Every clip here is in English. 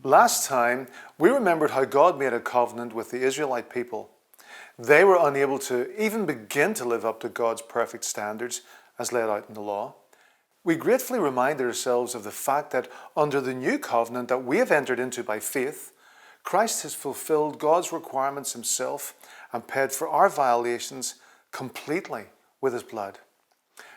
Last time, we remembered how God made a covenant with the Israelite people. They were unable to even begin to live up to God's perfect standards as laid out in the law. We gratefully reminded ourselves of the fact that under the new covenant that we have entered into by faith, Christ has fulfilled God's requirements himself and paid for our violations completely with his blood.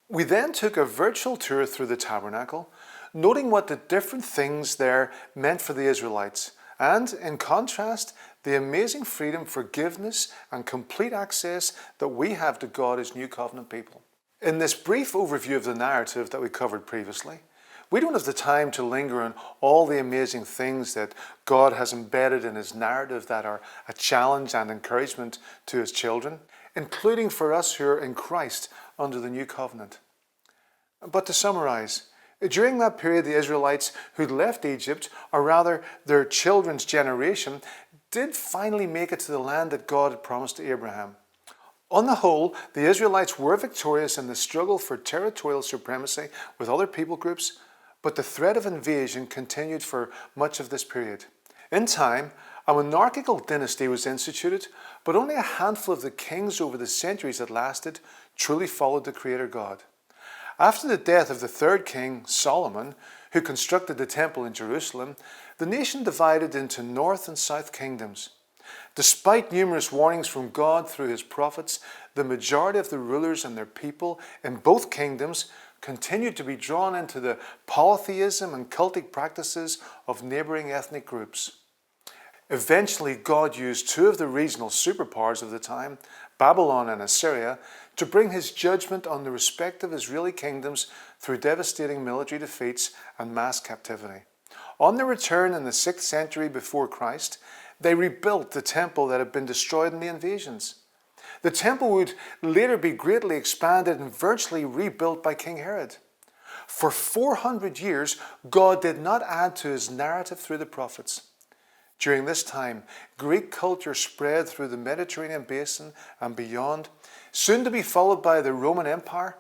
We then took a virtual tour through the tabernacle, noting what the different things there meant for the Israelites, and in contrast, the amazing freedom, forgiveness, and complete access that we have to God as New Covenant people. In this brief overview of the narrative that we covered previously, we don't have the time to linger on all the amazing things that God has embedded in his narrative that are a challenge and encouragement to his children, including for us who are in Christ under the New Covenant. But to summarize, during that period, the Israelites who'd left Egypt, or rather their children's generation, did finally make it to the land that God had promised to Abraham. On the whole, the Israelites were victorious in the struggle for territorial supremacy with other people groups, but the threat of invasion continued for much of this period. In time, a monarchical dynasty was instituted, but only a handful of the kings over the centuries that lasted truly followed the Creator God. After the death of the third king, Solomon, who constructed the temple in Jerusalem, the nation divided into north and south kingdoms. Despite numerous warnings from God through his prophets, the majority of the rulers and their people in both kingdoms continued to be drawn into the polytheism and cultic practices of neighboring ethnic groups. Eventually, God used two of the regional superpowers of the time, Babylon and Assyria, to bring his judgment on the respective Israeli kingdoms through devastating military defeats and mass captivity. On their return in the 6th century before Christ, they rebuilt the temple that had been destroyed in the invasions. The temple would later be greatly expanded and virtually rebuilt by King Herod. For 400 years, God did not add to his narrative through the prophets. During this time, Greek culture spread through the Mediterranean basin and beyond, soon to be followed by the Roman Empire.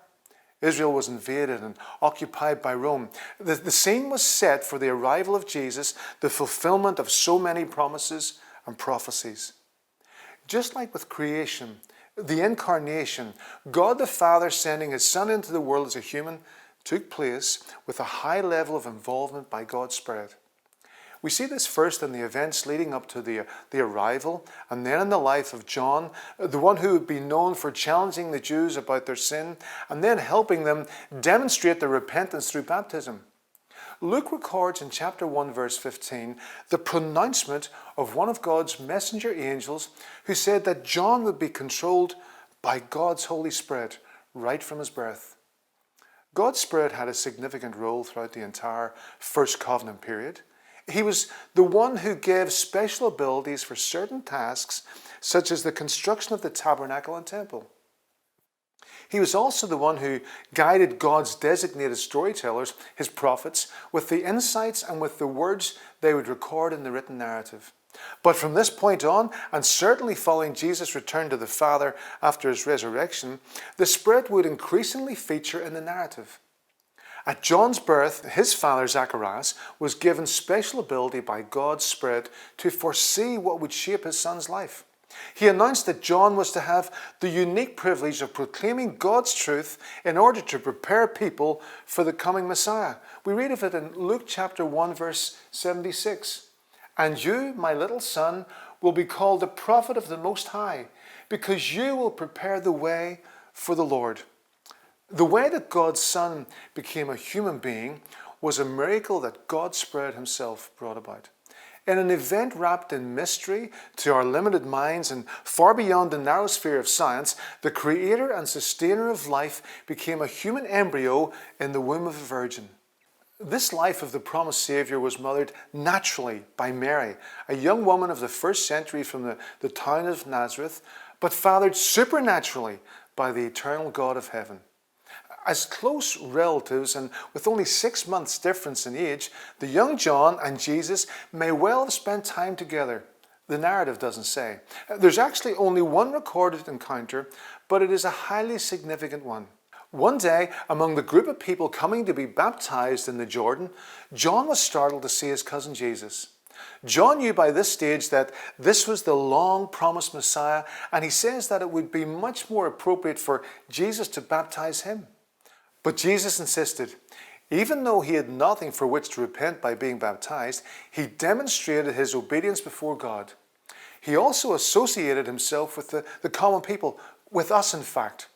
Israel was invaded and occupied by Rome. The scene was set for the arrival of Jesus, the fulfillment of so many promises and prophecies. Just like with creation, the incarnation, God the Father sending his Son into the world as a human, took place with a high level of involvement by God's Spirit. We see this first in the events leading up to the arrival, and then in the life of John, the one who would be known for challenging the Jews about their sin, and then helping them demonstrate their repentance through baptism. Luke records in chapter 1 verse 15 the pronouncement of one of God's messenger angels who said that John would be controlled by God's Holy Spirit right from his birth. God's Spirit had a significant role throughout the entire First Covenant period. He was the one who gave special abilities for certain tasks, such as the construction of the tabernacle and temple. He was also the one who guided God's designated storytellers, his prophets, with the insights and with the words they would record in the written narrative. But from this point on, and certainly following Jesus' return to the Father after his resurrection, the Spirit would increasingly feature in the narrative. At John's birth, his father Zacharias was given special ability by God's Spirit to foresee what would shape his son's life. He announced that John was to have the unique privilege of proclaiming God's truth in order to prepare people for the coming Messiah. We read of it in Luke chapter 1 verse 76. "And you, my little son, will be called the prophet of the Most High, because you will prepare the way for the Lord." The way that God's Son became a human being was a miracle that God's Spirit himself brought about. In an event wrapped in mystery to our limited minds and far beyond the narrow sphere of science, the creator and sustainer of life became a human embryo in the womb of a virgin. This life of the promised Savior was mothered naturally by Mary, a young woman of the 1st century from the town of Nazareth, but fathered supernaturally by the eternal God of heaven. As close relatives and with only 6 months difference in age, the young John and Jesus may well have spent time together. The narrative doesn't say. There's actually only one recorded encounter, but it is a highly significant one. One day, among the group of people coming to be baptized in the Jordan, John was startled to see his cousin Jesus. John knew by this stage that this was the long-promised Messiah, and he says that it would be much more appropriate for Jesus to baptize him. But Jesus insisted. Even though he had nothing for which to repent by being baptized, he demonstrated his obedience before God. He also associated himself with the common people, with us in fact.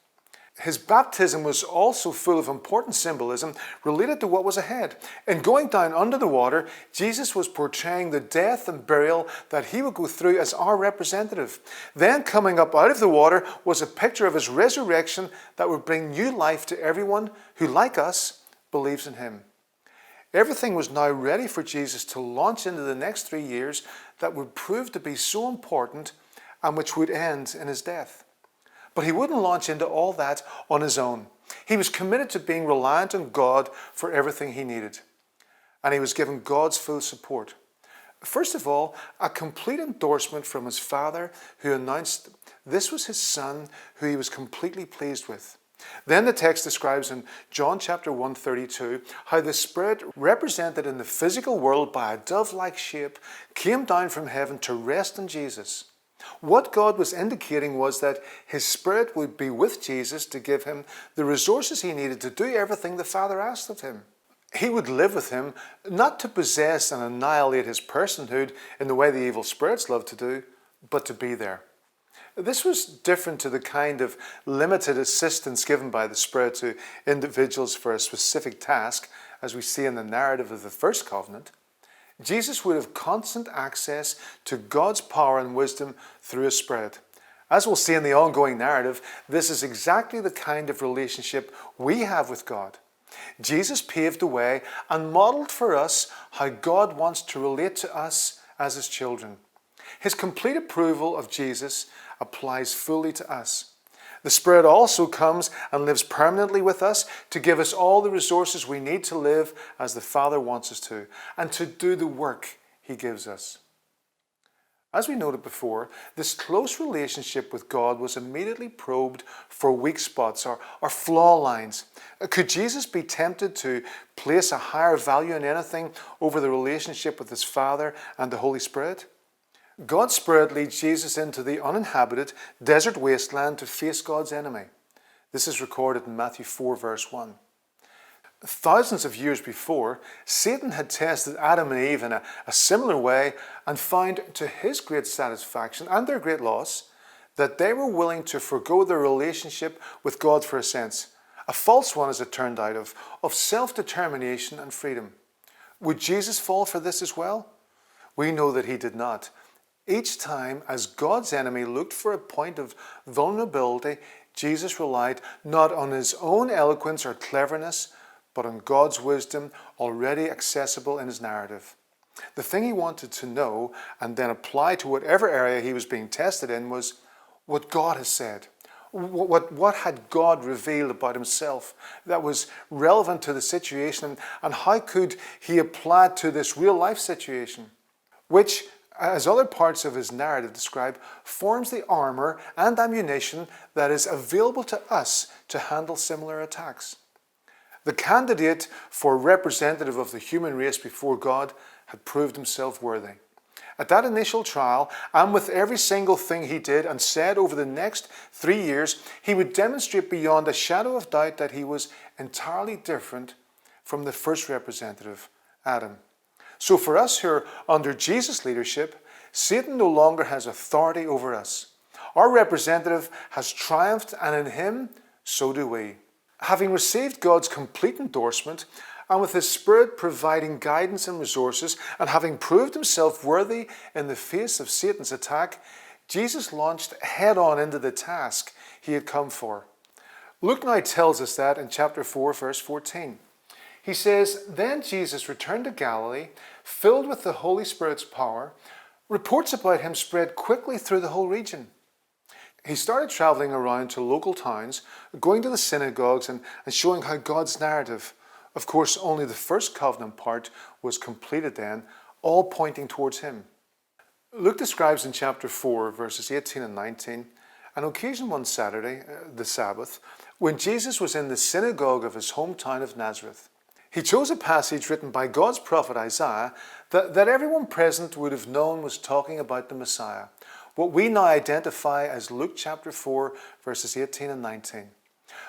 His baptism was also full of important symbolism related to what was ahead. In going down under the water, Jesus was portraying the death and burial that he would go through as our representative. Then coming up out of the water was a picture of his resurrection that would bring new life to everyone who, like us, believes in him. Everything was now ready for Jesus to launch into the next 3 years that would prove to be so important and which would end in his death. But he wouldn't launch into all that on his own. He was committed to being reliant on God for everything he needed. And he was given God's full support. First of all, a complete endorsement from his Father, who announced this was his Son who he was completely pleased with. Then the text describes in John chapter 1:32 how the Spirit, represented in the physical world by a dove-like shape, came down from heaven to rest on Jesus. What God was indicating was that his Spirit would be with Jesus to give him the resources he needed to do everything the Father asked of him. He would live with him, not to possess and annihilate his personhood in the way the evil spirits love to do, but to be there. This was different to the kind of limited assistance given by the Spirit to individuals for a specific task, as we see in the narrative of the first covenant. Jesus would have constant access to God's power and wisdom through his Spirit. As we'll see in the ongoing narrative, this is exactly the kind of relationship we have with God. Jesus paved the way and modeled for us how God wants to relate to us as his children. His complete approval of Jesus applies fully to us. The Spirit also comes and lives permanently with us to give us all the resources we need to live as the Father wants us to, and to do the work he gives us. As we noted before, this close relationship with God was immediately probed for weak spots or flaw lines. Could Jesus be tempted to place a higher value in anything over the relationship with his Father and the Holy Spirit? God's Spirit leads Jesus into the uninhabited desert wasteland to face God's enemy. This is recorded in Matthew 4 verse 1. Thousands of years before, Satan had tested Adam and Eve in a similar way and found to his great satisfaction and their great loss that they were willing to forgo their relationship with God for a sense. A false one, as it turned out, of self-determination and freedom. Would Jesus fall for this as well? We know that he did not. Each time, as God's enemy looked for a point of vulnerability, Jesus relied not on his own eloquence or cleverness, but on God's wisdom already accessible in his narrative. The thing he wanted to know and then apply to whatever area he was being tested in was what God has said. What had God revealed about himself that was relevant to the situation, and how could he apply it to this real life situation, which, as other parts of his narrative describe, forms the armor and ammunition that is available to us to handle similar attacks. The candidate for representative of the human race before God had proved himself worthy. At that initial trial, and with every single thing he did and said over the next 3 years, he would demonstrate beyond a shadow of doubt that he was entirely different from the first representative, Adam. So for us who are under Jesus' leadership, Satan no longer has authority over us. Our representative has triumphed, and in him, so do we. Having received God's complete endorsement, and with his Spirit providing guidance and resources, and having proved himself worthy in the face of Satan's attack, Jesus launched head-on into the task he had come for. Luke now tells us that in chapter 4, verse 14. He says, "Then Jesus returned to Galilee, filled with the Holy Spirit's power. Reports about him spread quickly through the whole region. He started traveling around to local towns, going to the synagogues and showing how God's narrative, of course only the first covenant part was completed then, all pointing towards him." Luke describes in chapter 4, verses 18 and 19, an occasion one Saturday, the Sabbath, when Jesus was in the synagogue of his hometown of Nazareth. He chose a passage written by God's prophet Isaiah that everyone present would have known was talking about the Messiah, what we now identify as Luke chapter 4, verses 18 and 19.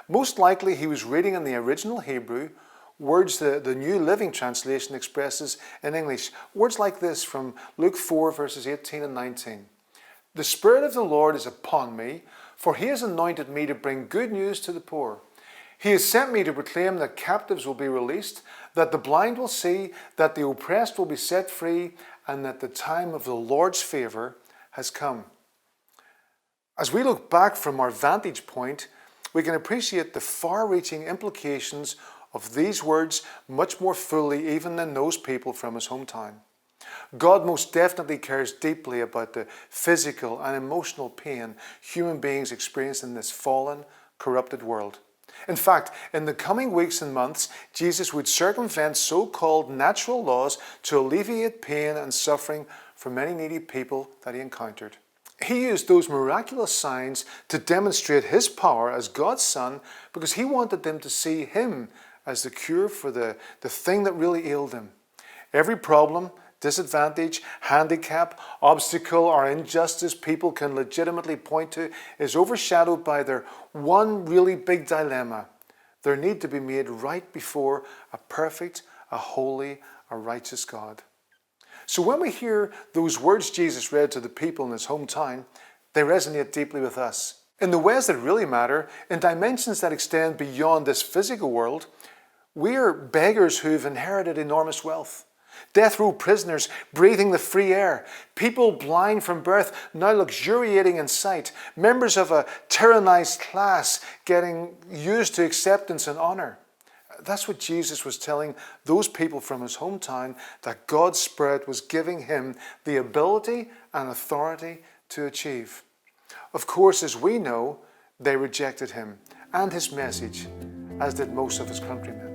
Most likely he was reading in the original Hebrew, words the New Living Translation expresses in English. Words like this from Luke 4, verses 18 and 19. The Spirit of the Lord is upon me, for he has anointed me to bring good news to the poor. He has sent me to proclaim that captives will be released, that the blind will see, that the oppressed will be set free, and that the time of the Lord's favour has come. As we look back from our vantage point, we can appreciate the far-reaching implications of these words much more fully even than those people from his hometown. God most definitely cares deeply about the physical and emotional pain human beings experience in this fallen, corrupted world. In fact, in the coming weeks and months, Jesus would circumvent so-called natural laws to alleviate pain and suffering for many needy people that he encountered. He used those miraculous signs to demonstrate his power as God's Son because he wanted them to see him as the cure for the thing that really ailed them. Every problem, disadvantage, handicap, obstacle, or injustice people can legitimately point to is overshadowed by their one really big dilemma: their need to be made right before a perfect, a holy, a righteous God. So when we hear those words Jesus read to the people in his hometown, they resonate deeply with us. In the ways that really matter, in dimensions that extend beyond this physical world, we are beggars who've inherited enormous wealth. Death row prisoners breathing the free air, people blind from birth now luxuriating in sight, members of a tyrannized class getting used to acceptance and honor. That's what Jesus was telling those people from his hometown, that God's Spirit was giving him the ability and authority to achieve. Of course, as we know, they rejected him and his message, as did most of his countrymen.